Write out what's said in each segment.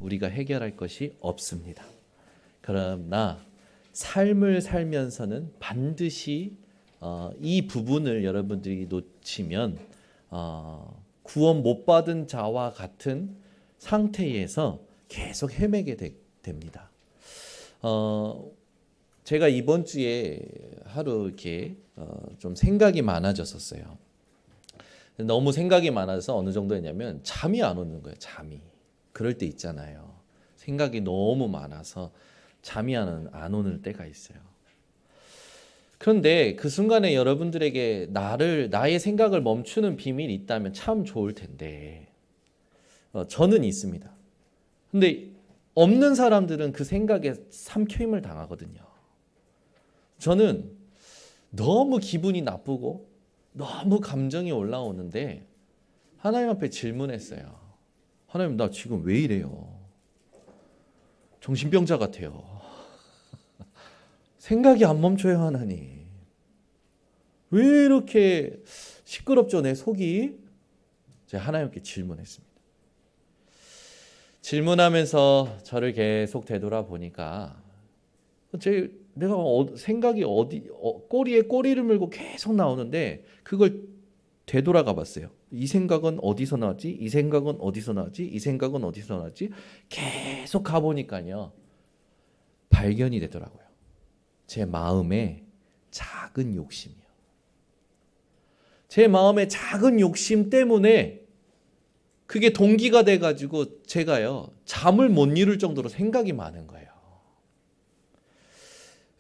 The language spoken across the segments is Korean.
우리가 해결할 것이 없습니다. 그러나 삶을 살면서는 반드시 이 부분을 여러분들이 놓치면 구원 못 받은 자와 같은 상태에서 계속 헤매게 됩니다. 제가 이번 주에 하루 이렇게 좀 생각이 많아졌었어요. 너무 생각이 많아서 어느 정도였냐면 잠이 안 오는 거예요. 잠이. 그럴 때 있잖아요. 생각이 너무 많아서 잠이 안 오는 때가 있어요. 그런데 그 순간에 여러분들에게 나의 생각을 멈추는 비밀이 있다면 참 좋을 텐데 저는 있습니다. 근데 없는 사람들은 그 생각에 삼켜임을 당하거든요. 저는 너무 기분이 나쁘고 너무 감정이 올라오는데 하나님 앞에 질문했어요. 하나님, 나 지금 왜 이래요? 정신병자 같아요. 생각이 안 멈춰요, 하나님. 왜 이렇게 시끄럽죠, 내 속이? 제가 하나님께 질문했습니다. 질문하면서 저를 계속 되돌아보니까 내가 생각이 꼬리에 꼬리를 물고 계속 나오는데 그걸 되돌아가 봤어요. 이 생각은 어디서 나왔지? 이 생각은 어디서 나왔지? 이 생각은 어디서 나왔지? 계속 가보니까요. 발견이 되더라고요. 제 마음에 작은 욕심이요. 제 마음의 작은 욕심 때문에 그게 동기가 돼가지고 제가요. 잠을 못 이룰 정도로 생각이 많은 거예요.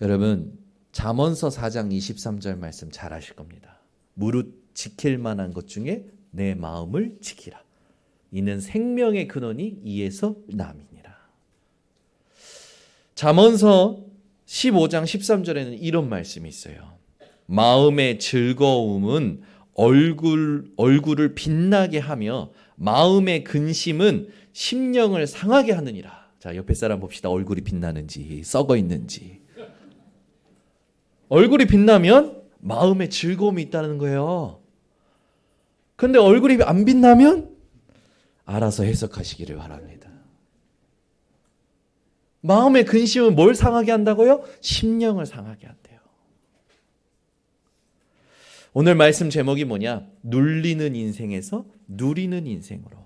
여러분, 잠언서 4장 23절 말씀 잘 아실 겁니다. 무릇 지킬 만한 것 중에 내 마음을 지키라. 이는 생명의 근원이 이에서 남이니라. 잠언서 15장 13절에는 이런 말씀이 있어요. 마음의 즐거움은 얼굴을 빛나게 하며 마음의 근심은 심령을 상하게 하느니라. 자, 옆에 사람 봅시다. 얼굴이 빛나는지 썩어 있는지. 얼굴이 빛나면 마음에 즐거움이 있다는 거예요. 근데 얼굴이 안 빛나면 알아서 해석하시기를 바랍니다. 마음의 근심은 뭘 상하게 한다고요? 심령을 상하게 한대요. 오늘 말씀 제목이 뭐냐? 눌리는 인생에서 누리는 인생으로.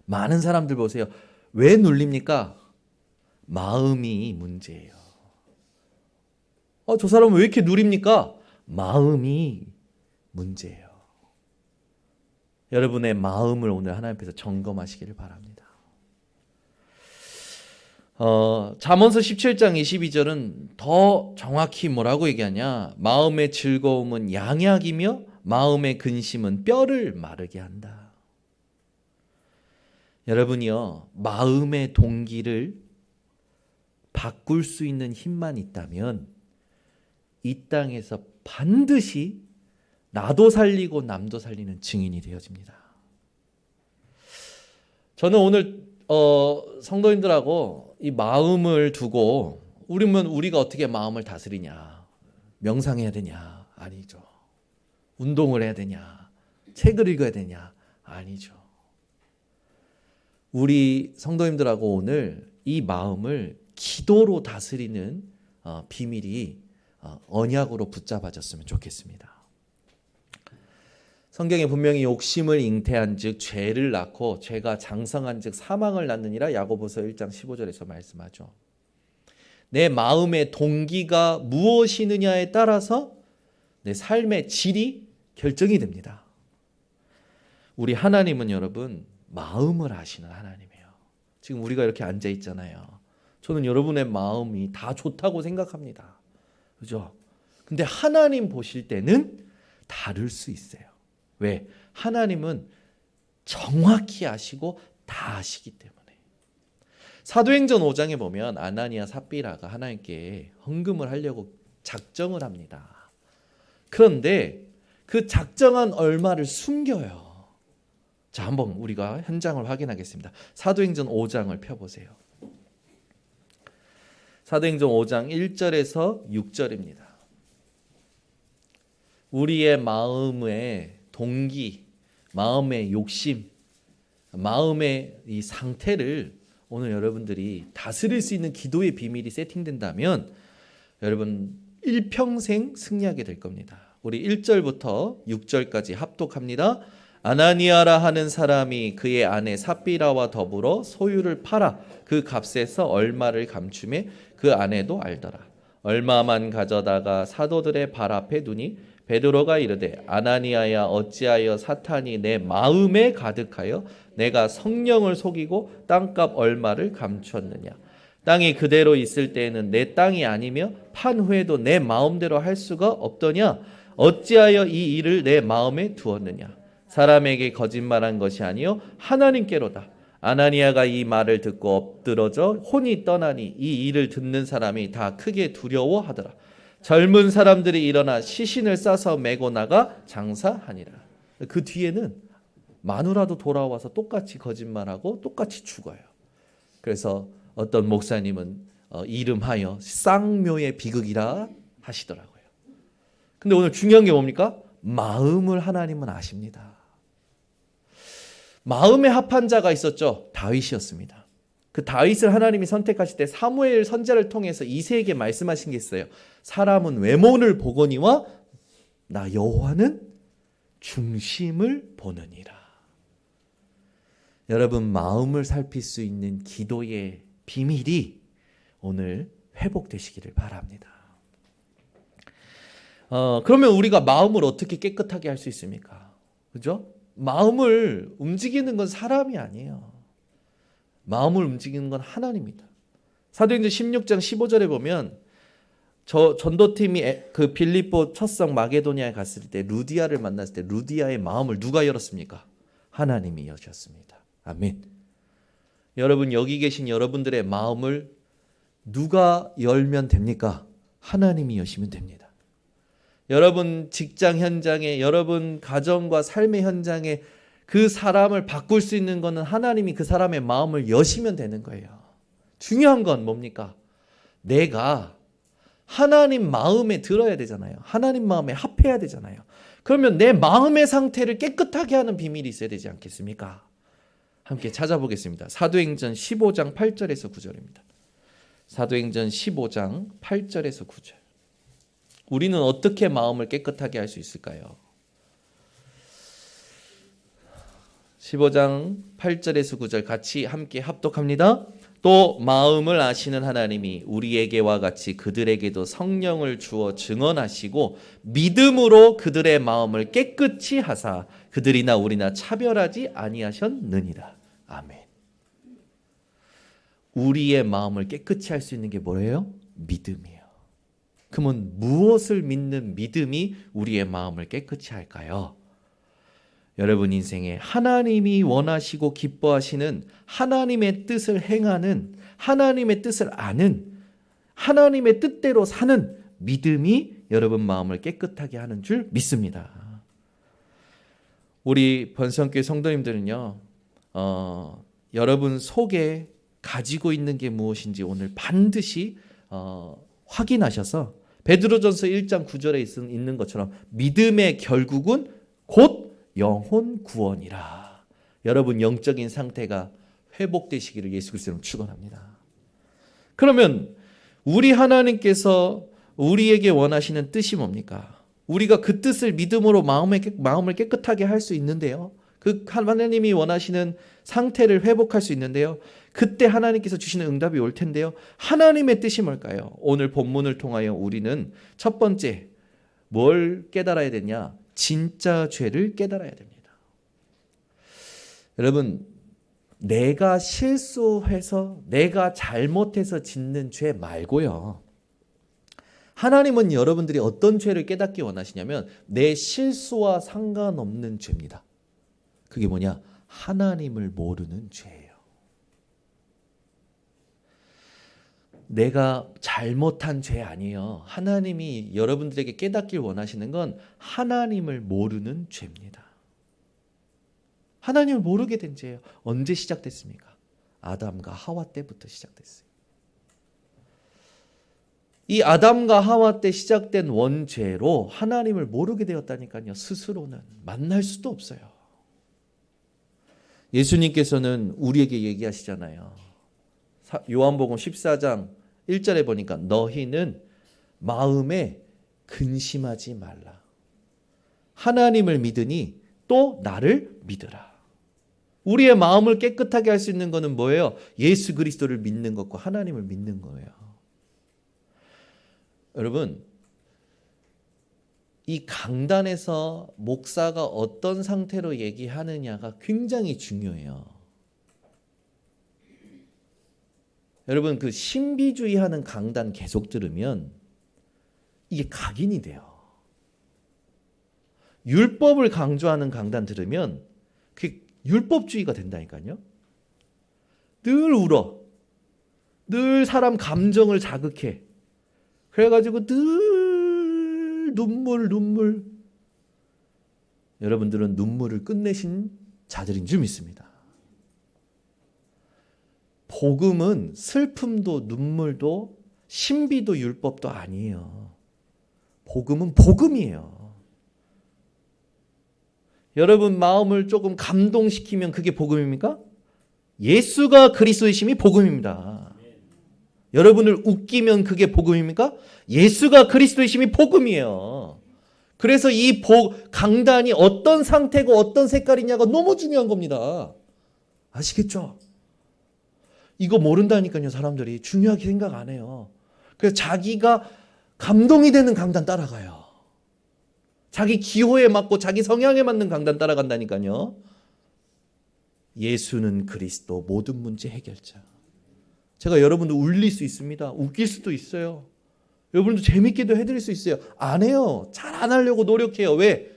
많은 사람들 보세요. 왜 눌립니까? 마음이 문제예요. 저 사람은 왜 이렇게 누립니까? 마음이 문제예요. 여러분의 마음을 오늘 하나님 앞에서 점검하시기를 바랍니다. 잠언서 17장 22절은 더 정확히 뭐라고 얘기하냐? 마음의 즐거움은 양약이며 마음의 근심은 뼈를 마르게 한다. 여러분이요, 마음의 동기를 바꿀 수 있는 힘만 있다면 이 땅에서 반드시 나도 살리고 남도 살리는 증인이 되어집니다. 저는 오늘 성도님들하고 이 마음을 두고 우리가 어떻게 마음을 다스리냐? 명상해야 되냐? 아니죠. 운동을 해야 되냐? 책을 읽어야 되냐? 아니죠. 우리 성도님들하고 오늘 이 마음을 기도로 다스리는 비밀이 언약으로 붙잡아졌으면 좋겠습니다. 성경에 분명히 욕심을 잉태한 즉 죄를 낳고 죄가 장성한 즉 사망을 낳느니라 야고보서 1장 15절에서 말씀하죠. 내 마음의 동기가 무엇이느냐에 따라서 내 삶의 질이 결정이 됩니다. 우리 하나님은 여러분 마음을 아시는 하나님이에요. 지금 우리가 이렇게 앉아 있잖아요. 저는 여러분의 마음이 다 좋다고 생각합니다. 그죠? 근데 하나님 보실 때는 다를 수 있어요. 왜? 하나님은 정확히 아시고 다 아시기 때문에. 사도행전 5장에 보면 아나니아 삽비라가 하나님께 헌금을 하려고 작정을 합니다. 그런데 그 작정한 얼마를 숨겨요. 자, 한번 우리가 현장을 확인하겠습니다. 사도행전 5장을 펴보세요. 사도행전 5장 1절에서 6절입니다. 우리의 마음의 동기, 마음의 욕심, 마음의 이 상태를 오늘 여러분들이 다스릴 수 있는 기도의 비밀이 세팅된다면 여러분 일평생 승리하게 될 겁니다. 우리 1절부터 6절까지 합독합니다. 아나니아라 하는 사람이 그의 아내 삽비라와 더불어 소유를 팔아 그 값에서 얼마를 감추매 그 아내도 알더라. 얼마만 가져다가 사도들의 발 앞에 두니 베드로가 이르되 아나니아야 어찌하여 사탄이 내 마음에 가득하여 내가 성령을 속이고 땅값 얼마를 감추었느냐. 땅이 그대로 있을 때에는 내 땅이 아니며 판 후에도 내 마음대로 할 수가 없더냐. 어찌하여 이 일을 내 마음에 두었느냐. 사람에게 거짓말한 것이 아니요 하나님께로다. 아나니아가 이 말을 듣고 엎드러져 혼이 떠나니 이 일을 듣는 사람이 다 크게 두려워하더라. 젊은 사람들이 일어나 시신을 싸서 메고 나가 장사하니라. 그 뒤에는 마누라도 돌아와서 똑같이 거짓말하고 똑같이 죽어요. 그래서 어떤 목사님은 이름하여 쌍묘의 비극이라 하시더라고요. 근데 오늘 중요한 게 뭡니까? 마음을 하나님은 아십니다. 마음에 합한 자가 있었죠. 다윗이었습니다. 그 다윗을 하나님이 선택하실 때 사무엘 선지자를 통해서 이새에게 말씀하신 게 있어요. 사람은 외모를 보거니와 나 여호와는 중심을 보느니라. 여러분 마음을 살필 수 있는 기도의 비밀이 오늘 회복되시기를 바랍니다. 그러면 우리가 마음을 어떻게 깨끗하게 할 수 있습니까? 그죠? 마음을 움직이는 건 사람이 아니에요. 마음을 움직이는 건 하나님입니다. 사도행전 16장 15절에 보면 전도팀이 그 빌립보 첫성 마게도니아에 갔을 때 루디아를 만났을 때 루디아의 마음을 누가 열었습니까? 하나님이 여셨습니다. 아멘. 여러분 여기 계신 여러분들의 마음을 누가 열면 됩니까? 하나님이 여시면 됩니다. 여러분 직장 현장에 여러분 가정과 삶의 현장에 그 사람을 바꿀 수 있는 것은 하나님이 그 사람의 마음을 여시면 되는 거예요. 중요한 건 뭡니까? 내가 하나님 마음에 들어야 되잖아요. 하나님 마음에 합해야 되잖아요. 그러면 내 마음의 상태를 깨끗하게 하는 비밀이 있어야 되지 않겠습니까? 함께 찾아보겠습니다. 사도행전 15장 8절에서 9절입니다. 사도행전 15장 8절에서 9절. 우리는 어떻게 마음을 깨끗하게 할 수 있을까요? 15장 8절에서 9절 같이 함께 합독합니다. 또 마음을 아시는 하나님이 우리에게와 같이 그들에게도 성령을 주어 증언하시고 믿음으로 그들의 마음을 깨끗이 하사 그들이나 우리나 차별하지 아니하셨느니라. 아멘. 우리의 마음을 깨끗이 할 수 있는 게 뭐예요? 믿음이에요. 그러면 무엇을 믿는 믿음이 우리의 마음을 깨끗이 할까요? 여러분 인생에 하나님이 원하시고 기뻐하시는 하나님의 뜻을 행하는 하나님의 뜻을 아는 하나님의 뜻대로 사는 믿음이 여러분 마음을 깨끗하게 하는 줄 믿습니다. 우리 번성교회 성도님들은요, 여러분 속에 가지고 있는 게 무엇인지 오늘 반드시 확인하셔서 베드로전서 1장 9절에 있는 것처럼 믿음의 결국은 곧 영혼 구원이라. 여러분 영적인 상태가 회복되시기를 예수 그리스도로 축원합니다. 그러면 우리 하나님께서 우리에게 원하시는 뜻이 뭡니까? 우리가 그 뜻을 믿음으로 마음을 깨끗하게 할 수 있는데요. 그 하나님이 원하시는 상태를 회복할 수 있는데요. 그때 하나님께서 주시는 응답이 올 텐데요. 하나님의 뜻이 뭘까요? 오늘 본문을 통하여 우리는 첫 번째 뭘 깨달아야 되냐? 진짜 죄를 깨달아야 됩니다. 여러분, 내가 실수해서 내가 잘못해서 짓는 죄 말고요. 하나님은 여러분들이 어떤 죄를 깨닫기 원하시냐면 내 실수와 상관없는 죄입니다. 그게 뭐냐? 하나님을 모르는 죄예요. 내가 잘못한 죄 아니에요. 하나님이 여러분들에게 깨닫길 원하시는 건 하나님을 모르는 죄입니다. 하나님을 모르게 된 죄예요. 언제 시작됐습니까? 아담과 하와 때부터 시작됐어요. 이 아담과 하와 때 시작된 원죄로 하나님을 모르게 되었다니까요. 스스로는 만날 수도 없어요. 예수님께서는 우리에게 얘기하시잖아요. 요한복음 14장 1절에 보니까 너희는 마음에 근심하지 말라. 하나님을 믿으니 또 나를 믿으라. 우리의 마음을 깨끗하게 할 수 있는 것은 뭐예요? 예수 그리스도를 믿는 것과 하나님을 믿는 거예요. 여러분, 이 강단에서 목사가 어떤 상태로 얘기하느냐가 굉장히 중요해요. 여러분, 그 신비주의하는 강단 계속 들으면 이게 각인이 돼요. 율법을 강조하는 강단 들으면 그게 율법주의가 된다니까요. 늘 울어. 늘 사람 감정을 자극해. 그래가지고 늘 눈물. 여러분들은 눈물을 끝내신 자들인 줄 믿습니다. 복음은 슬픔도 눈물도 신비도 율법도 아니에요. 복음은 복음이에요. 여러분 마음을 조금 감동시키면 그게 복음입니까? 예수가 그리스도이심이 복음입니다. 여러분을 웃기면 그게 복음입니까? 예수가 그리스도이심이 복음이에요. 그래서 이 강단이 어떤 상태고 어떤 색깔이냐가 너무 중요한 겁니다. 아시겠죠? 이거 모른다니까요. 사람들이 중요하게 생각 안 해요. 그래서 자기가 감동이 되는 강단 따라가요. 자기 기호에 맞고 자기 성향에 맞는 강단 따라간다니까요. 예수는 그리스도 모든 문제 해결자. 제가 여러분도 울릴 수 있습니다. 웃길 수도 있어요. 여러분도 재밌게도 해드릴 수 있어요. 안 해요. 잘 안 하려고 노력해요. 왜?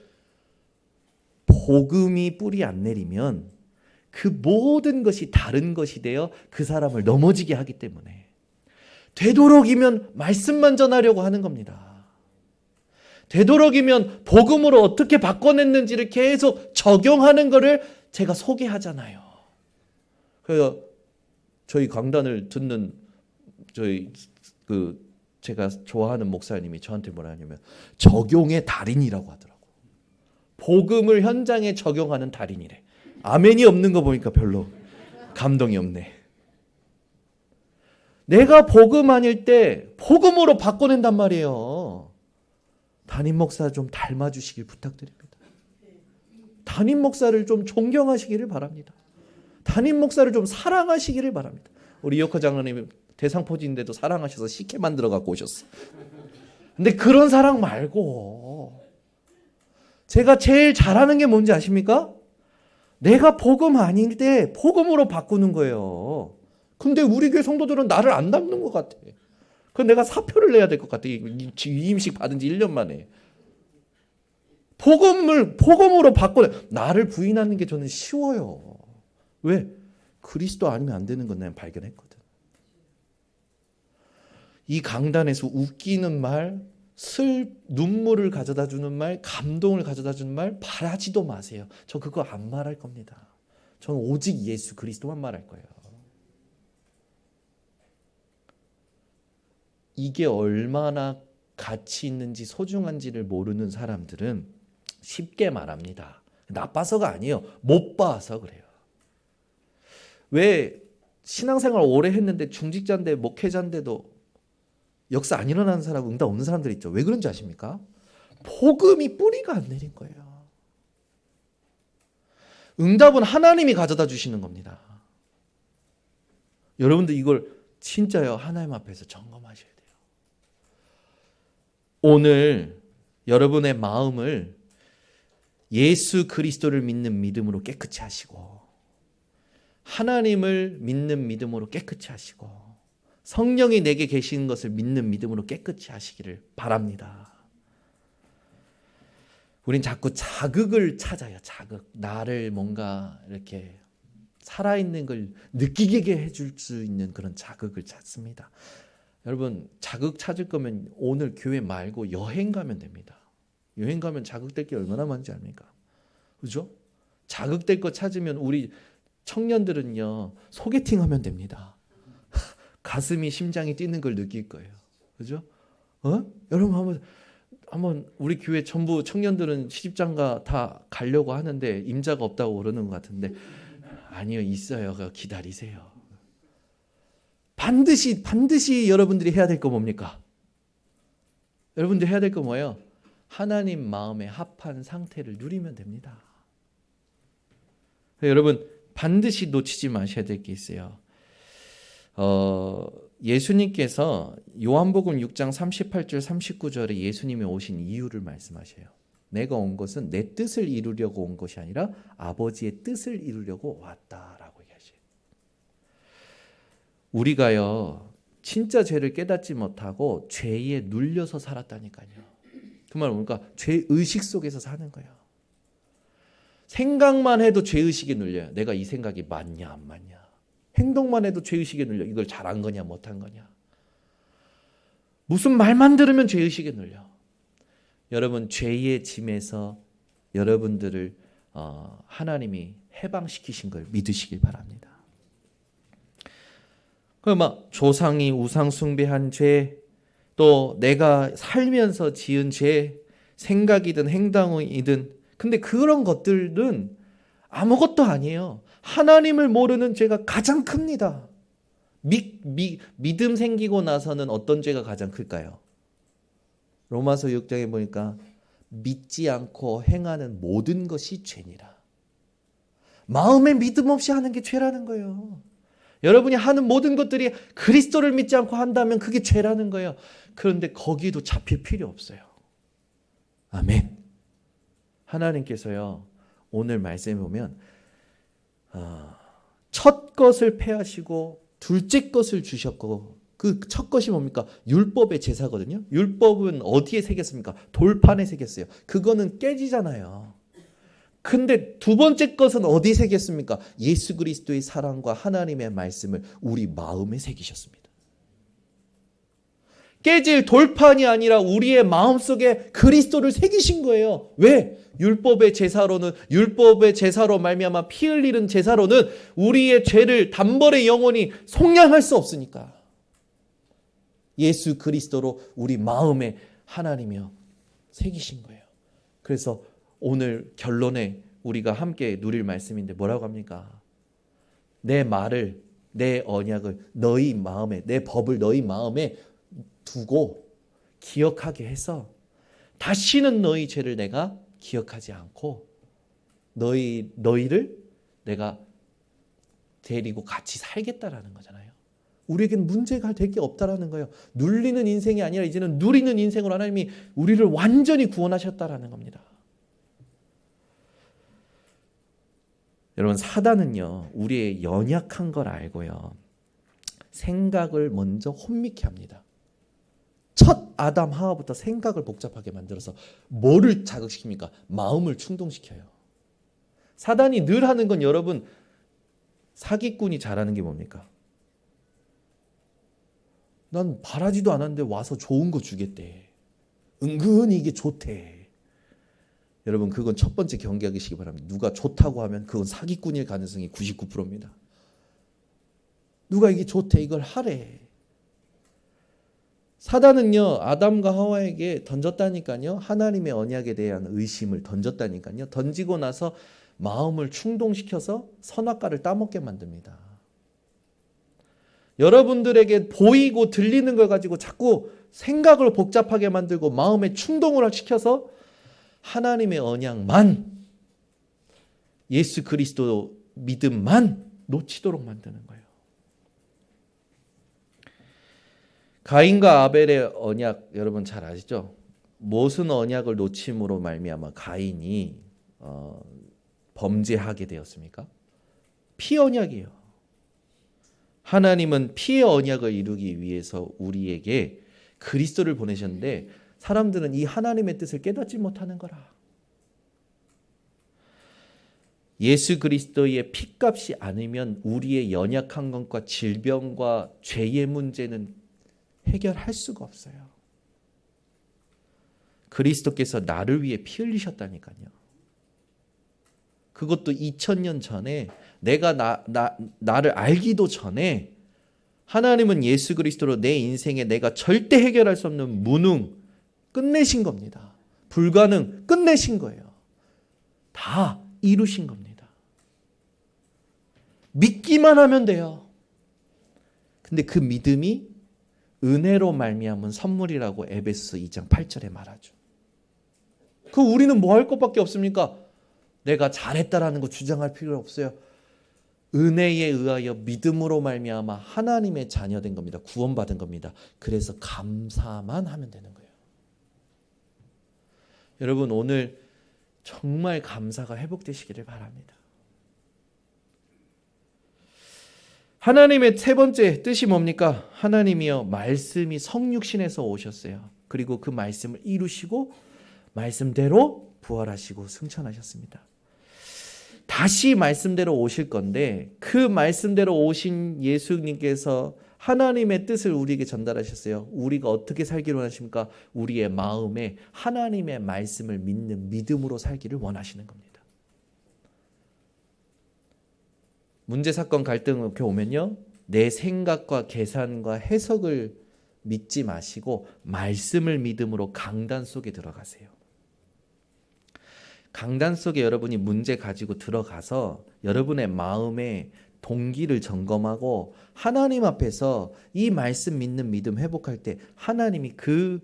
복음이 뿌리 안 내리면 그 모든 것이 다른 것이 되어 그 사람을 넘어지게 하기 때문에 되도록이면 말씀만 전하려고 하는 겁니다. 되도록이면 복음으로 어떻게 바꿔냈는지를 계속 적용하는 것을 제가 소개하잖아요. 그래서 저희 강단을 듣는 제가 좋아하는 목사님이 저한테 뭐라 하냐면 적용의 달인이라고 하더라고. 복음을 현장에 적용하는 달인이래. 아멘이 없는 거 보니까 별로 감동이 없네. 내가 복음 아닐 때 복음으로 바꿔낸단 말이에요. 담임 목사 좀 닮아주시길 부탁드립니다. 담임 목사를 좀 존경하시기를 바랍니다. 담임 목사를 좀 사랑하시기를 바랍니다. 우리 이혁호 장로님 대상포진인데도 사랑하셔서 식혜 만들어 갖고 오셨어. 근데 그런 사랑 말고 제가 제일 잘하는 게 뭔지 아십니까? 내가 복음 아닐 때 복음으로 바꾸는 거예요. 근데 우리 교회 성도들은 나를 안 닮는 것 같아. 그럼 내가 사표를 내야 될 것 같아. 위임식 받은 지 1년 만에. 복음으로 바꿔. 나를 부인하는 게 저는 쉬워요. 왜? 그리스도 아니면 안 되는 건 내가 발견했거든. 이 강단에서 웃기는 말, 눈물을 가져다 주는 말, 감동을 가져다 주는 말 바라지도 마세요. 저 그거 안 말할 겁니다. 저는 오직 예수 그리스도만 말할 거예요. 이게 얼마나 가치 있는지 소중한지를 모르는 사람들은 쉽게 말합니다. 나빠서가 아니에요. 못 봐서 그래요. 왜 신앙생활 오래 했는데 중직자인데 목회자인데도 역사 안 일어나는 사람, 응답 없는 사람들 있죠. 왜 그런지 아십니까? 복음이 뿌리가 안 내린 거예요. 응답은 하나님이 가져다 주시는 겁니다. 여러분들 이걸 진짜요. 하나님 앞에서 점검하셔야 돼요. 오늘 여러분의 마음을 예수 그리스도를 믿는 믿음으로 깨끗이 하시고 하나님을 믿는 믿음으로 깨끗이 하시고 성령이 내게 계시는 것을 믿는 믿음으로 깨끗이 하시기를 바랍니다. 우린 자꾸 자극을 찾아요. 자극. 나를 뭔가 이렇게 살아있는 걸 느끼게 해줄 수 있는 그런 자극을 찾습니다. 여러분 자극 찾을 거면 오늘 교회 말고 여행 가면 됩니다. 여행 가면 자극될 게 얼마나 많은지 압니까? 그죠? 자극될 거 찾으면 우리 청년들은요 소개팅 하면 됩니다. 가슴이 심장이 뛰는 걸 느낄 거예요. 그죠? 여러분 한번 우리 교회 전부 청년들은 시집장가 다 가려고 하는데 임자가 없다고 그러는 것 같은데 아니요 있어요. 기다리세요. 반드시 여러분들이 해야 될 거 뭡니까? 여러분들 해야 될 거 뭐예요? 하나님 마음에 합한 상태를 누리면 됩니다. 여러분 반드시 놓치지 마셔야 될 게 있어요. 예수님께서 요한복음 6장 38절 39절에 예수님이 오신 이유를 말씀하셔요. 내가 온 것은 내 뜻을 이루려고 온 것이 아니라 아버지의 뜻을 이루려고 왔다라고 얘기하셔요. 우리가요 진짜 죄를 깨닫지 못하고 죄에 눌려서 살았다니까요. 그 말 뭡니까? 죄의식 속에서 사는 거예요. 생각만 해도 죄의식에 눌려요. 내가 이 생각이 맞냐 안 맞냐. 행동만 해도 죄의식에 눌려. 이걸 잘한 거냐 못한 거냐. 무슨 말만 들으면 죄의식에 눌려. 여러분 죄의 짐에서 여러분들을 하나님이 해방시키신 걸 믿으시길 바랍니다. 막 조상이 우상 숭배한 죄, 또 내가 살면서 지은 죄, 생각이든 행동이든, 근데 그런 것들은 아무것도 아니에요. 하나님을 모르는 죄가 가장 큽니다. 믿음 생기고 나서는 어떤 죄가 가장 클까요? 로마서 6장에 보니까 믿지 않고 행하는 모든 것이 죄니라. 마음에 믿음 없이 하는 게 죄라는 거예요. 여러분이 하는 모든 것들이 그리스도를 믿지 않고 한다면 그게 죄라는 거예요. 그런데 거기도 잡힐 필요 없어요. 아멘. 하나님께서요 오늘 말씀에 보면 첫 것을 패하시고 둘째 것을 주셨고, 그 첫 것이 뭡니까? 율법의 제사거든요. 율법은 어디에 새겼습니까? 돌판에 새겼어요. 그거는 깨지잖아요. 근데 두 번째 것은 어디에 새겼습니까? 예수 그리스도의 사랑과 하나님의 말씀을 우리 마음에 새기셨습니다. 깨질 돌판이 아니라 우리의 마음속에 그리스도를 새기신 거예요. 왜? 율법의 제사로 말미암아 피 흘리는 제사로는 우리의 죄를 단번에 영원히 속량할 수 없으니까 예수 그리스도로 우리 마음에 하나님이여 새기신 거예요. 그래서 오늘 결론에 우리가 함께 누릴 말씀인데 뭐라고 합니까? 내 말을, 내 언약을 너희 마음에, 내 법을 너희 마음에 두고 기억하게 해서 다시는 너희 죄를 내가 기억하지 않고 너희를 내가 데리고 같이 살겠다라는 거잖아요. 우리에겐 문제가 될 게 없다라는 거예요. 눌리는 인생이 아니라 이제는 누리는 인생으로 하나님이 우리를 완전히 구원하셨다라는 겁니다. 여러분 사단은요 우리의 연약한 걸 알고요 생각을 먼저 혼미케 합니다. 첫 아담 하와부터 생각을 복잡하게 만들어서 뭐를 자극시킵니까? 마음을 충동시켜요. 사단이 늘 하는 건 여러분 사기꾼이 잘하는 게 뭡니까? 난 바라지도 않았는데 와서 좋은 거 주겠대. 은근히 이게 좋대. 여러분 그건 첫 번째 경계하시기 바랍니다. 누가 좋다고 하면 그건 사기꾼일 가능성이 99%입니다. 누가 이게 좋대 이걸 하래. 사단은요 아담과 하와에게 던졌다니까요. 하나님의 언약에 대한 의심을 던졌다니까요. 던지고 나서 마음을 충동시켜서 선악과를 따먹게 만듭니다. 여러분들에게 보이고 들리는 걸 가지고 자꾸 생각을 복잡하게 만들고 마음에 충동을 시켜서 하나님의 언약만, 예수 그리스도 믿음만 놓치도록 만드는 거예요. 가인과 아벨의 언약 여러분 잘 아시죠? 무슨 언약을 놓침으로 말미암아 가인이 범죄하게 되었습니까? 피 언약이에요. 하나님은 피의 언약을 이루기 위해서 우리에게 그리스도를 보내셨는데 사람들은 이 하나님의 뜻을 깨닫지 못하는 거라. 예수 그리스도의 피값이 아니면 우리의 연약한 것과 질병과 죄의 문제는 해결할 수가 없어요. 그리스도께서 나를 위해 피 흘리셨다니까요. 그것도 2000년 전에 내가 나를 알기도 전에 하나님은 예수 그리스도로 내 인생에 내가 절대 해결할 수 없는 무능 끝내신 겁니다. 불가능 끝내신 거예요. 다 이루신 겁니다. 믿기만 하면 돼요. 근데 그 믿음이 은혜로 말미암은 선물이라고 에베소서 2장 8절에 말하죠. 그 우리는 뭐 할 것밖에 없습니까? 내가 잘했다라는 거 주장할 필요 없어요. 은혜에 의하여 믿음으로 말미암아 하나님의 자녀된 겁니다. 구원받은 겁니다. 그래서 감사만 하면 되는 거예요. 여러분 오늘 정말 감사가 회복되시기를 바랍니다. 하나님의 세 번째 뜻이 뭡니까? 하나님이여 말씀이 성육신에서 오셨어요. 그리고 그 말씀을 이루시고 말씀대로 부활하시고 승천하셨습니다. 다시 말씀대로 오실 건데 그 말씀대로 오신 예수님께서 하나님의 뜻을 우리에게 전달하셨어요. 우리가 어떻게 살기를 원하십니까? 우리의 마음에 하나님의 말씀을 믿는 믿음으로 살기를 원하시는 겁니다. 문제, 사건, 갈등 이렇게 오면요. 내 생각과 계산과 해석을 믿지 마시고 말씀을 믿음으로 강단 속에 들어가세요. 강단 속에 여러분이 문제 가지고 들어가서 여러분의 마음의 동기를 점검하고 하나님 앞에서 이 말씀 믿는 믿음 회복할 때 하나님이 그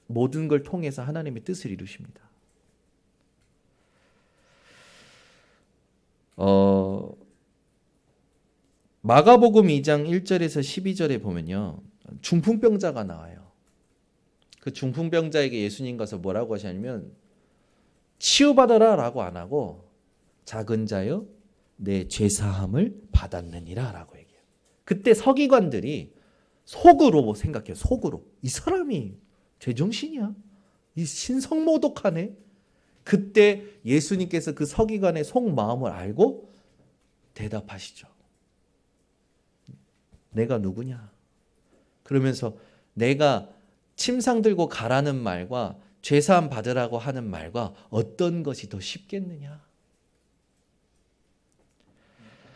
모든 걸 통해서 하나님의 뜻을 이루십니다. 마가복음 2장 1절에서 12절에 보면요. 중풍병자가 나와요. 그 중풍병자에게 예수님 가서 뭐라고 하시냐면 치유받아라 라고 안 하고 작은 자여 내 죄사함을 받았느니라 라고 얘기해요. 그때 서기관들이 속으로 생각해요. 속으로. 이 사람이 제정신이야? 이 신성모독하네? 그때 예수님께서 그 서기관의 속마음을 알고 대답하시죠. 내가 누구냐? 그러면서 내가 침상 들고 가라는 말과 죄사함 받으라고 하는 말과 어떤 것이 더 쉽겠느냐?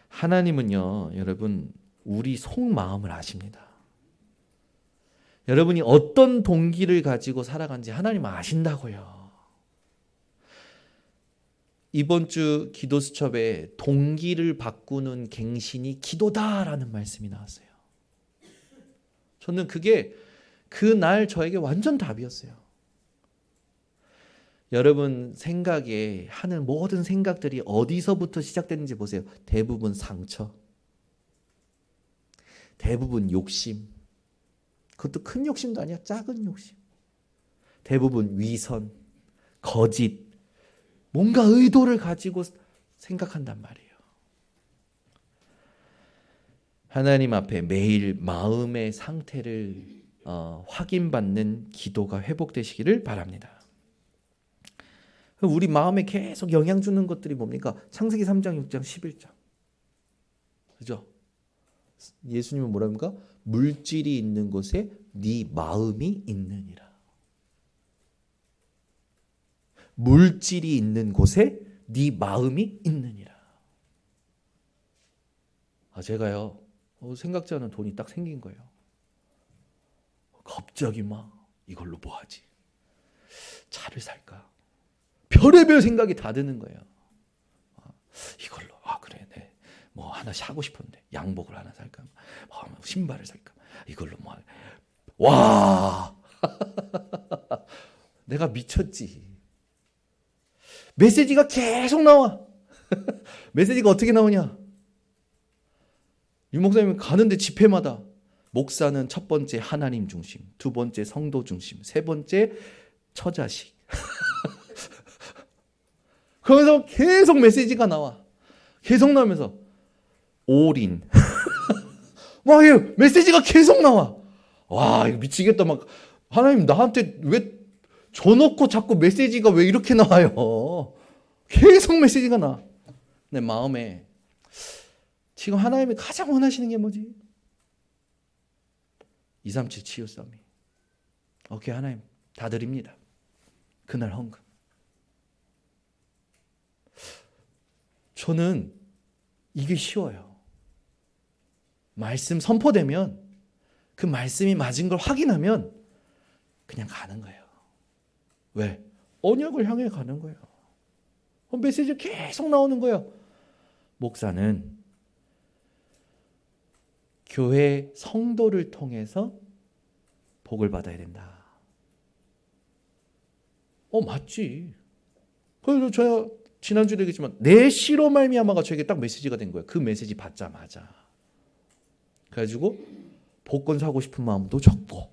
하나님은요, 여러분, 우리 속마음을 아십니다. 여러분이 어떤 동기를 가지고 살아간지 하나님은 아신다고요. 이번 주 기도 수첩에 동기를 바꾸는 갱신이 기도다라는 말씀이 나왔어요. 저는 그게 그날 저에게 완전 답이었어요. 여러분 생각에 하는 모든 생각들이 어디서부터 시작되는지 보세요. 대부분 상처, 대부분 욕심, 그것도 큰 욕심도 아니야. 작은 욕심. 대부분 위선, 거짓, 뭔가 의도를 가지고 생각한단 말이에요. 하나님 앞에 매일 마음의 상태를 확인받는 기도가 회복되시기를 바랍니다. 우리 마음에 계속 영향 주는 것들이 뭡니까? 창세기 3장, 6장, 11장. 그죠? 예수님은 뭐랍니까? 물질이 있는 곳에 네 마음이 있느니라. 물질이 있는 곳에 네 마음이 있느니라. 제가요 생각지 않은 돈이 딱 생긴 거예요. 갑자기 막 이걸로 뭐 하지? 차를 살까? 별의별 생각이 다 드는 거예요. 이걸로 그래, 네. 뭐 하나 사고 싶은데 양복을 하나 살까? 신발을 살까? 이걸로 와, 내가 미쳤지. 메시지가 계속 나와. 메시지가 어떻게 나오냐? 유 목사님이 가는데 집회마다 목사는 첫 번째 하나님 중심, 두 번째 성도 중심, 세 번째 처자식. 그러면서 계속 메시지가 나와. 계속 나오면서 올인. 막 메시지가 계속 나와. 와, 이거 미치겠다. 막 하나님 나한테 왜 줘놓고 자꾸 메시지가 왜 이렇게 나와요? 계속 메시지가 나. 내 마음에 지금 하나님이 가장 원하시는 게 뭐지? 237 치유 싸움이. 오케이, 하나님 다 드립니다. 그날 헌금. 저는 이게 쉬워요. 말씀 선포되면 그 말씀이 맞은 걸 확인하면 그냥 가는 거예요. 왜? 언약을 향해 가는 거예요. 메시지 계속 나오는 거예요. 목사는 교회 성도를 통해서 복을 받아야 된다. 맞지. 그래서 제가 지난주에 얘기했지만 내 시로 말미암아가 저에게 딱 메시지가 된 거예요. 그 메시지 받자마자. 그래가지고 복권 사고 싶은 마음도 적고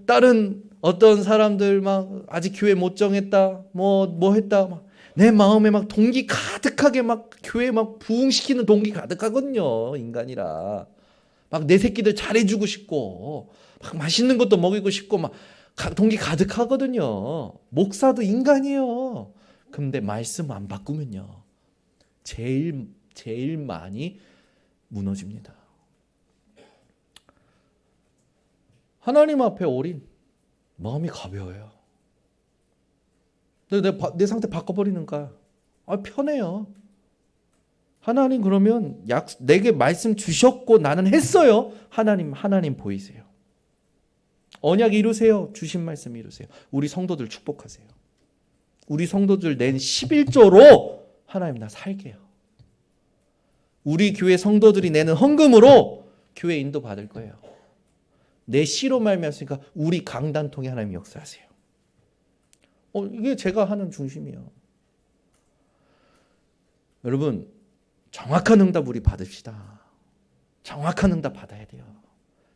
다른 어떤 사람들 막 아직 교회 못 정했다 뭐 했다 막 내 마음에 막 동기 가득하게 막 교회 막 부흥시키는 동기 가득하거든요. 인간이라 막 내 새끼들 잘해주고 싶고 막 맛있는 것도 먹이고 싶고 막 동기 가득하거든요. 목사도 인간이에요. 근데 말씀 안 바꾸면요 제일 많이 무너집니다. 하나님 앞에 올인 마음이 가벼워요. 내 상태 바꿔버리는 거야. 편해요. 하나님 그러면 내게 말씀 주셨고 나는 했어요. 하나님 보이세요. 언약 이루세요. 주신 말씀 이루세요. 우리 성도들 축복하세요. 우리 성도들 낸 11조로 하나님 나 살게요. 우리 교회 성도들이 내는 헌금으로 교회 인도 받을 거예요. 내 시로 말미암았으니까 우리 강단 통해 하나님 역사하세요. 이게 제가 하는 중심이에요. 여러분 정확한 응답 우리 받읍시다. 정확한 응답 받아야 돼요.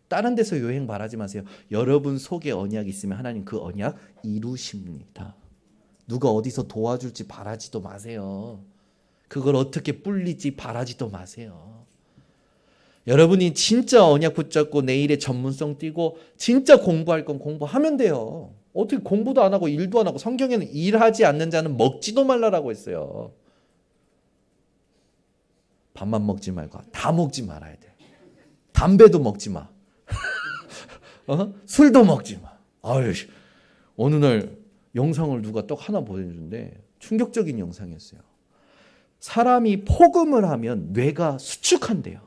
다른 데서 요행 바라지 마세요. 여러분 속에 언약이 있으면 하나님 그 언약 이루십니다. 누가 어디서 도와줄지 바라지도 마세요. 그걸 어떻게 뿔리지 바라지도 마세요. 여러분이 진짜 언약 붙잡고 내일의 전문성 띄고 진짜 공부할 건 공부하면 돼요. 어떻게 공부도 안 하고 일도 안 하고 성경에는 일하지 않는 자는 먹지도 말라라고 했어요. 밥만 먹지 말고 다 먹지 말아야 돼. 담배도 먹지 마. 술도 먹지 마. 어느 날 영상을 누가 떡 하나 보내주는데 충격적인 영상이었어요. 사람이 폭음을 하면 뇌가 수축한대요.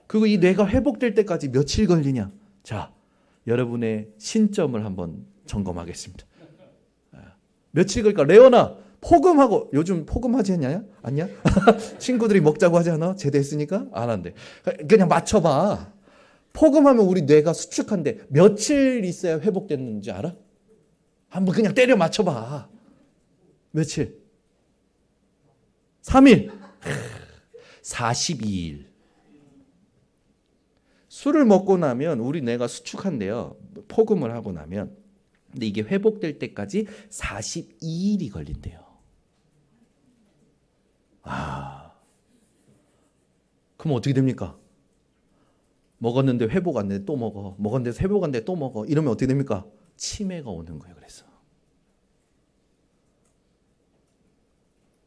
그리고 이 뇌가 회복될 때까지 며칠 걸리냐? 자, 여러분의 신점을 한번 점검하겠습니다. 며칠 걸릴까? 레오나 폭음하고 요즘 폭음하지 않냐? 친구들이 먹자고 하지 않아? 제대했으니까 안 한대. 그냥 맞춰봐. 폭음하면 우리 뇌가 수축한데 며칠 있어야 회복됐는지 알아? 한번 그냥 때려 맞춰봐. 며칠? 3일? 42일. 술을 먹고 나면 우리 뇌가 수축한대요. 폭음을 하고 나면. 근데 이게 회복될 때까지 42일이 걸린대요. 그럼 어떻게 됩니까? 먹었는데 회복 안 되는데 또 먹어. 먹었는데 회복 안 되는데 또 먹어. 이러면 어떻게 됩니까? 치매가 오는 거예요. 그래서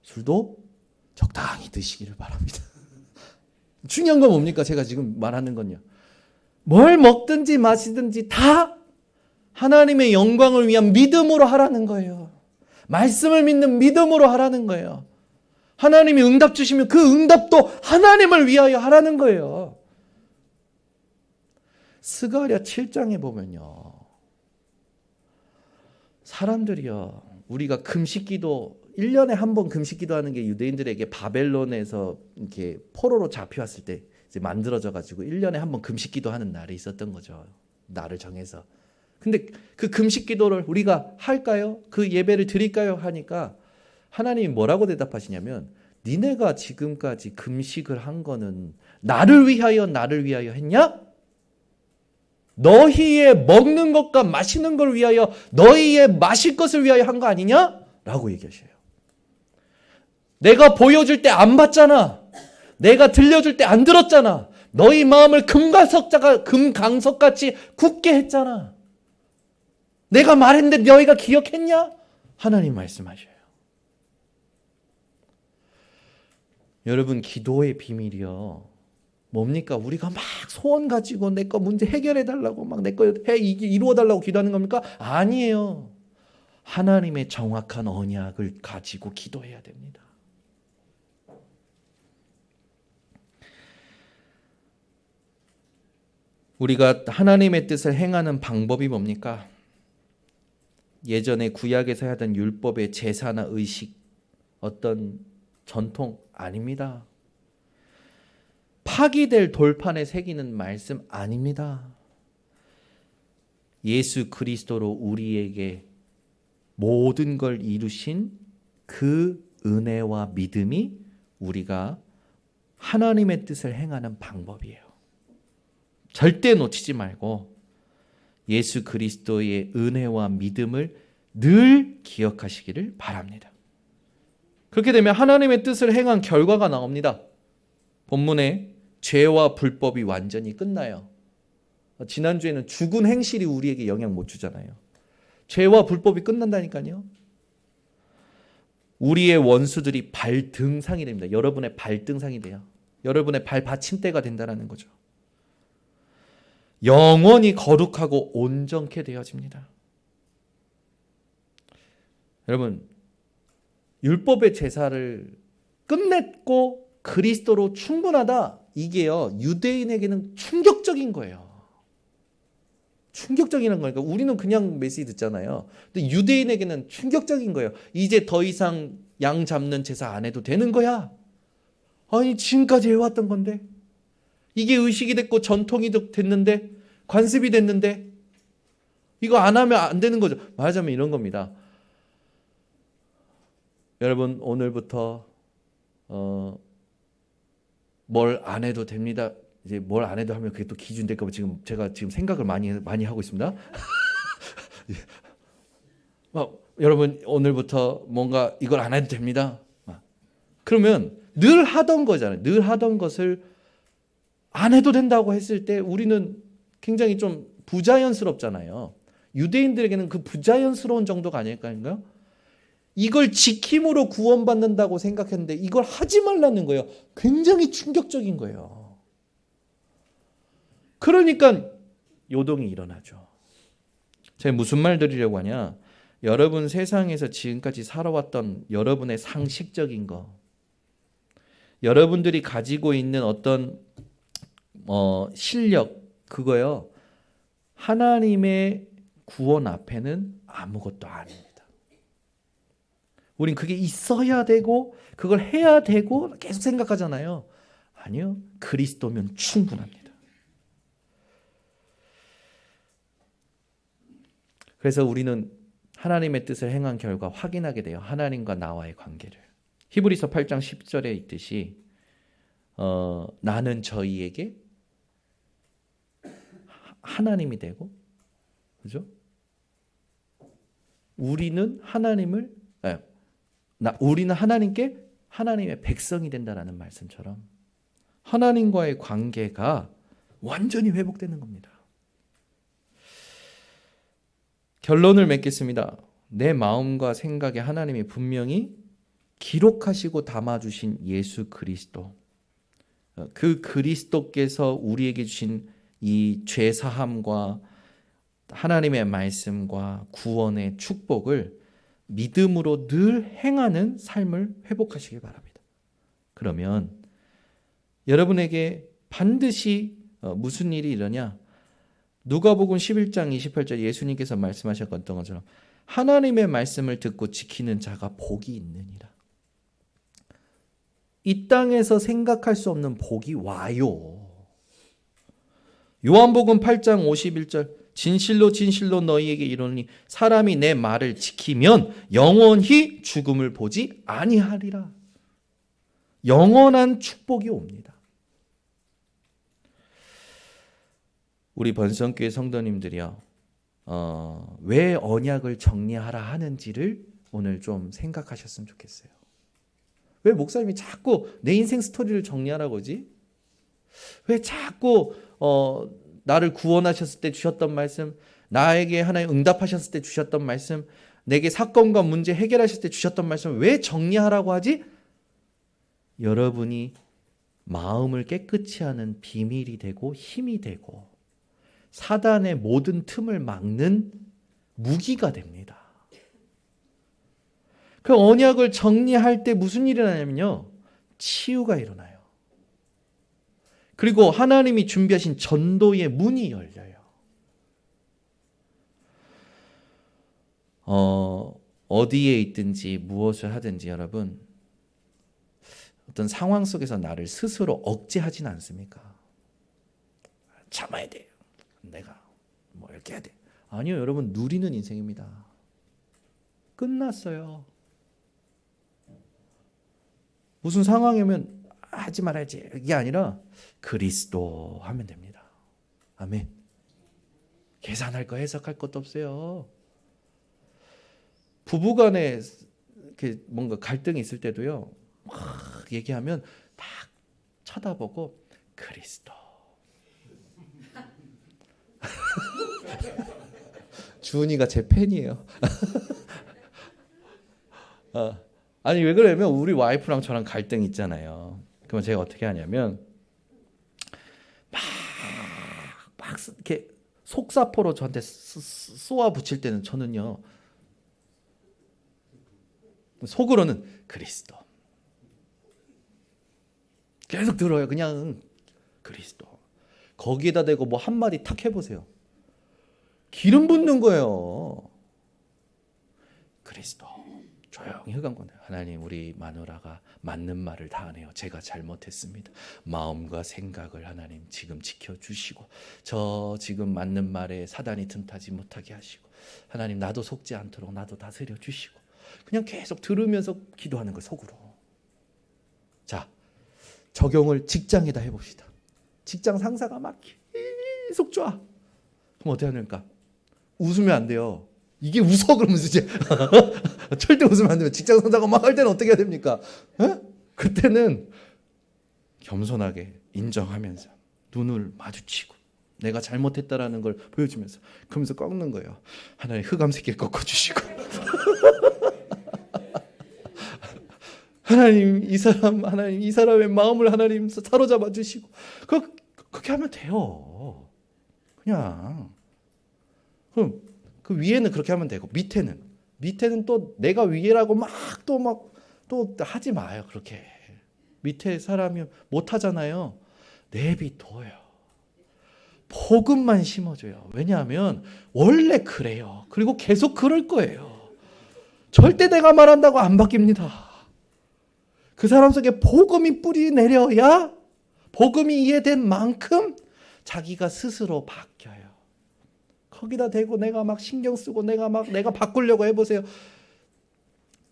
술도 적당히 드시기를 바랍니다. 중요한 건 뭡니까? 제가 지금 말하는 건요. 뭘 먹든지 마시든지 다 하나님의 영광을 위한 믿음으로 하라는 거예요. 말씀을 믿는 믿음으로 하라는 거예요. 하나님이 응답 주시면 그 응답도 하나님을 위하여 하라는 거예요. 스가랴 7장에 보면요. 사람들이요. 우리가 금식기도 1년에 한 번 금식기도 하는 게 유대인들에게 바벨론에서 이렇게 포로로 잡혀왔을 때 이제 만들어져 가지고 1년에 한 번 금식기도 하는 날이 있었던 거죠. 날을 정해서. 근데 그 금식기도를 우리가 할까요? 그 예배를 드릴까요? 하니까 하나님이 뭐라고 대답하시냐면 니네가 지금까지 금식을 한 거는 나를 위하여 했냐? 너희의 먹는 것과 마시는 걸 위하여 너희의 마실 것을 위하여 한 거 아니냐? 라고 얘기하셔요. 내가 보여줄 때 안 봤잖아. 내가 들려줄 때 안 들었잖아. 너희 마음을 금강석같이 굳게 했잖아. 내가 말했는데 너희가 기억했냐? 하나님 말씀하셔요. 여러분 기도의 비밀이요. 뭡니까? 우리가 막 소원 가지고 내 거 문제 해결해 달라고 막 내 거 이루어 달라고 기도하는 겁니까? 아니에요. 하나님의 정확한 언약을 가지고 기도해야 됩니다. 우리가 하나님의 뜻을 행하는 방법이 뭡니까? 예전에 구약에서 하던 율법의 제사나 의식, 어떤 전통 아닙니다. 파기될 돌판에 새기는 말씀 아닙니다. 예수 그리스도로 우리에게 모든 걸 이루신 그 은혜와 믿음이 우리가 하나님의 뜻을 행하는 방법이에요. 절대 놓치지 말고 예수 그리스도의 은혜와 믿음을 늘 기억하시기를 바랍니다. 그렇게 되면 하나님의 뜻을 행한 결과가 나옵니다. 본문에 죄와 불법이 완전히 끝나요. 지난주에는 죽은 행실이 우리에게 영향 못 주잖아요. 죄와 불법이 끝난다니까요. 우리의 원수들이 발등상이 됩니다. 여러분의 발등상이 돼요. 여러분의 발 받침대가 된다는 거죠. 영원히 거룩하고 온전케 되어집니다. 여러분, 율법의 제사를 끝냈고 그리스도로 충분하다. 이게요, 유대인에게는 충격적인 거예요. 충격적인 거니까 우리는 그냥 메시지 듣잖아요. 근데 유대인에게는 충격적인 거예요. 이제 더 이상 양 잡는 제사 안 해도 되는 거야. 아니 지금까지 해왔던 건데 이게 의식이 됐고 전통이 됐는데 관습이 됐는데 이거 안 하면 안 되는 거죠. 말하자면 이런 겁니다. 여러분 오늘부터 뭘 안 해도 됩니다. 이제 뭘 안 해도 하면 그게 또 기준 될까 봐 제가 지금 생각을 많이 하고 있습니다. 여러분 오늘부터 뭔가 이걸 안 해도 됩니다. 그러면 늘 하던 거잖아요. 늘 하던 것을 안 해도 된다고 했을 때 우리는 굉장히 좀 부자연스럽잖아요. 유대인들에게는 그 부자연스러운 정도가 아닐까요? 이걸 지킴으로 구원받는다고 생각했는데 이걸 하지 말라는 거예요. 굉장히 충격적인 거예요. 그러니까 요동이 일어나죠. 제가 무슨 말 드리려고 하냐? 여러분 세상에서 지금까지 살아왔던 여러분의 상식적인 거, 여러분들이 가지고 있는 어떤 실력, 그거요. 하나님의 구원 앞에는 아무것도 아닙니다. 우린 그게 있어야 되고 그걸 해야 되고 계속 생각하잖아요. 아니요. 그리스도면 충분합니다. 그래서 우리는 하나님의 뜻을 행한 결과 확인하게 돼요. 하나님과 나와의 관계를. 히브리서 8장 10절에 있듯이 나는 저희에게 하나님이 되고, 그죠? 우리는 우리는 하나님께 하나님의 백성이 된다라는 말씀처럼 하나님과의 관계가 완전히 회복되는 겁니다. 결론을 맺겠습니다. 내 마음과 생각에 하나님이 분명히 기록하시고 담아주신 예수 그리스도, 그 그리스도께서 우리에게 주신 이 죄사함과 하나님의 말씀과 구원의 축복을 믿음으로 늘 행하는 삶을 회복하시길 바랍니다. 그러면 여러분에게 반드시 무슨 일이 일어나냐? 누가복음 11장 28절 예수님께서 말씀하셨던 것처럼 하나님의 말씀을 듣고 지키는 자가 복이 있느니라. 이 땅에서 생각할 수 없는 복이 와요. 요한복음 8장 51절 진실로 진실로 너희에게 이르노니 사람이 내 말을 지키면 영원히 죽음을 보지 아니하리라. 영원한 축복이 옵니다. 우리 번성교회 성도님들이요, 왜 언약을 정리하라 하는지를 오늘 좀 생각하셨으면 좋겠어요. 왜 목사님이 자꾸 내 인생 스토리를 정리하라고 하지? 왜 자꾸 나를 구원하셨을 때 주셨던 말씀, 나에게 하나님 응답하셨을 때 주셨던 말씀, 내게 사건과 문제 해결하셨을 때 주셨던 말씀 왜 정리하라고 하지? 여러분이 마음을 깨끗이 하는 비밀이 되고 힘이 되고 사단의 모든 틈을 막는 무기가 됩니다. 그 언약을 정리할 때 무슨 일이 일어나냐면요, 치유가 일어나요. 그리고 하나님이 준비하신 전도의 문이 열려요. 어디에 있든지 무엇을 하든지 여러분, 어떤 상황 속에서 나를 스스로 억제하진 않습니까? 참아야 돼. 내가 뭐 이렇게 해야 돼. 아니요, 여러분, 누리는 인생입니다. 끝났어요. 무슨 상황이면 하지 말아야지 이게 아니라 그리스도 하면 됩니다. 아멘. 계산할 거 해석할 것도 없어요. 부부간에 이렇게 뭔가 갈등이 있을 때도요, 막 얘기하면 딱 쳐다보고 그리스도. 주은이가 제 팬이에요. 아니 왜 그러냐면 우리 와이프랑 저랑 갈등 있잖아요. 그러면 제가 어떻게 하냐면 막 이렇게 속사포로 저한테 쏘아 붙일 때는 저는요, 속으로는 그리스도 계속 들어요. 그냥 그리스도. 거기에다 대고 뭐 한마디 탁 해보세요. 기름 붓는 거예요. 그리스도. 조용히 흑암권에 하나님, 우리 마누라가 맞는 말을 다 하네요. 제가 잘못했습니다. 마음과 생각을 하나님 지금 지켜주시고, 저 지금 맞는 말에 사단이 틈타지 못하게 하시고, 하나님 나도 속지 않도록 나도 다스려 주시고, 그냥 계속 들으면서 기도하는 거예요, 속으로. 자, 적용을 직장에다 해봅시다. 직장 상사가 막 계속 쫙. 그럼 어떻게 하니까? 웃으면 안 돼요. 이게 웃어 그러면 이제 절대 웃으면 안 돼요. 직장 상사가 막 할 때는 어떻게 해야 됩니까? 그때는 겸손하게 인정하면서 눈을 마주치고 내가 잘못했다라는 걸 보여주면서 그러면서 꺾는 거예요. 하나님 흑암 새끼를 꺾어주시고 하나님 이 사람의 마음을 하나님 사로잡아 주시고 그렇게 하면 돼요. 그냥 그럼 그 위에는 그렇게 하면 되고 밑에는 또 내가 위에라고 막 또 하지 마요. 그렇게 밑에 사람이 못 하잖아요. 내비둬요. 복음만 심어줘요. 왜냐하면 원래 그래요. 그리고 계속 그럴 거예요. 절대 내가 말한다고 안 바뀝니다. 그 사람 속에 복음이 뿌리 내려야, 복음이 이해된 만큼 자기가 스스로 바뀌어요. 거기다 대고 내가 막 신경 쓰고 내가 바꾸려고 해보세요.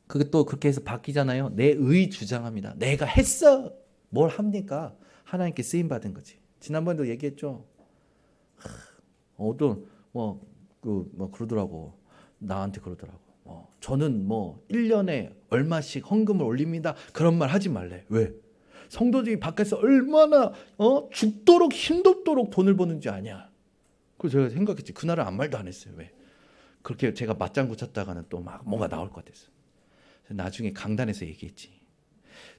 그게 또 그렇게 해서 바뀌잖아요. 내 의 주장합니다. 내가 했어. 뭘 합니까? 하나님께 쓰임 받은 거지. 지난번에도 얘기했죠. 어떤 그러더라고. 나한테 그러더라고. 저는 1년에 얼마씩 헌금을 올립니다. 그런 말 하지 말래. 왜? 성도들이 밖에서 얼마나 죽도록 힘들도록 돈을 버는지 아냐. 그래서 제가 생각했지. 그날은 아무 말도 안 했어요. 왜? 그렇게 제가 맞장구 쳤다가는 또 막 뭔가 나올 것 같았어. 나중에 강단에서 얘기했지.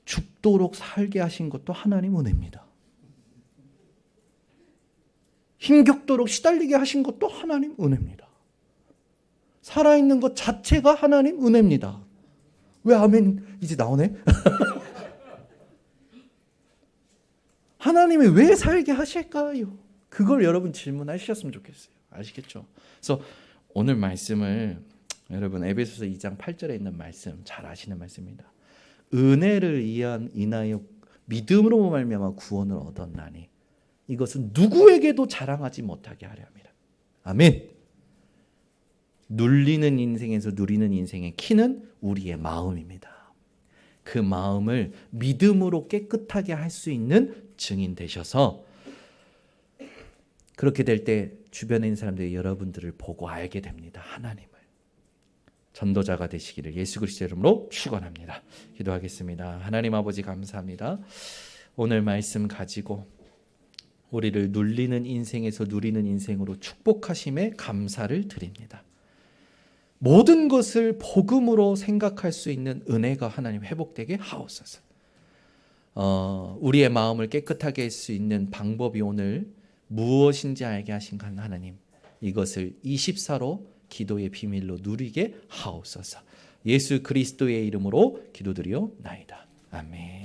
죽도록 살게 하신 것도 하나님 은혜입니다. 힘겹도록 시달리게 하신 것도 하나님 은혜입니다. 살아있는 것 자체가 하나님 은혜입니다. 왜 아멘 이제 나오네? 하나님이 왜 살게 하실까요? 그걸 여러분 질문하셨으면 좋겠어요. 아시겠죠? 그래서 오늘 말씀을 여러분 에베소서 2장 8절에 있는 말씀 잘 아시는 말씀입니다. 은혜를 인하여 믿음으로 말미암아 구원을 얻었나니 이것은 누구에게도 자랑하지 못하게 하려 함이라. 아멘. 눌리는 인생에서 누리는 인생의 키는 우리의 마음입니다. 그 마음을 믿음으로 깨끗하게 할 수 있는 증인 되셔서 그렇게 될 때 주변에 있는 사람들이 여러분들을 보고 알게 됩니다. 하나님을. 전도자가 되시기를 예수 그리스도의 이름으로 축원합니다. 기도하겠습니다. 하나님 아버지 감사합니다. 오늘 말씀 가지고 우리를 눌리는 인생에서 누리는 인생으로 축복하심에 감사를 드립니다. 모든 것을 복음으로 생각할 수 있는 은혜가 하나님 회복되게 하옵소서. 우리의 마음을 깨끗하게 할 수 있는 방법이 오늘 무엇인지 알게 하신 하나님, 이것을 24로 기도의 비밀로 누리게 하옵소서. 예수 그리스도의 이름으로 기도드리옵나이다. 아멘.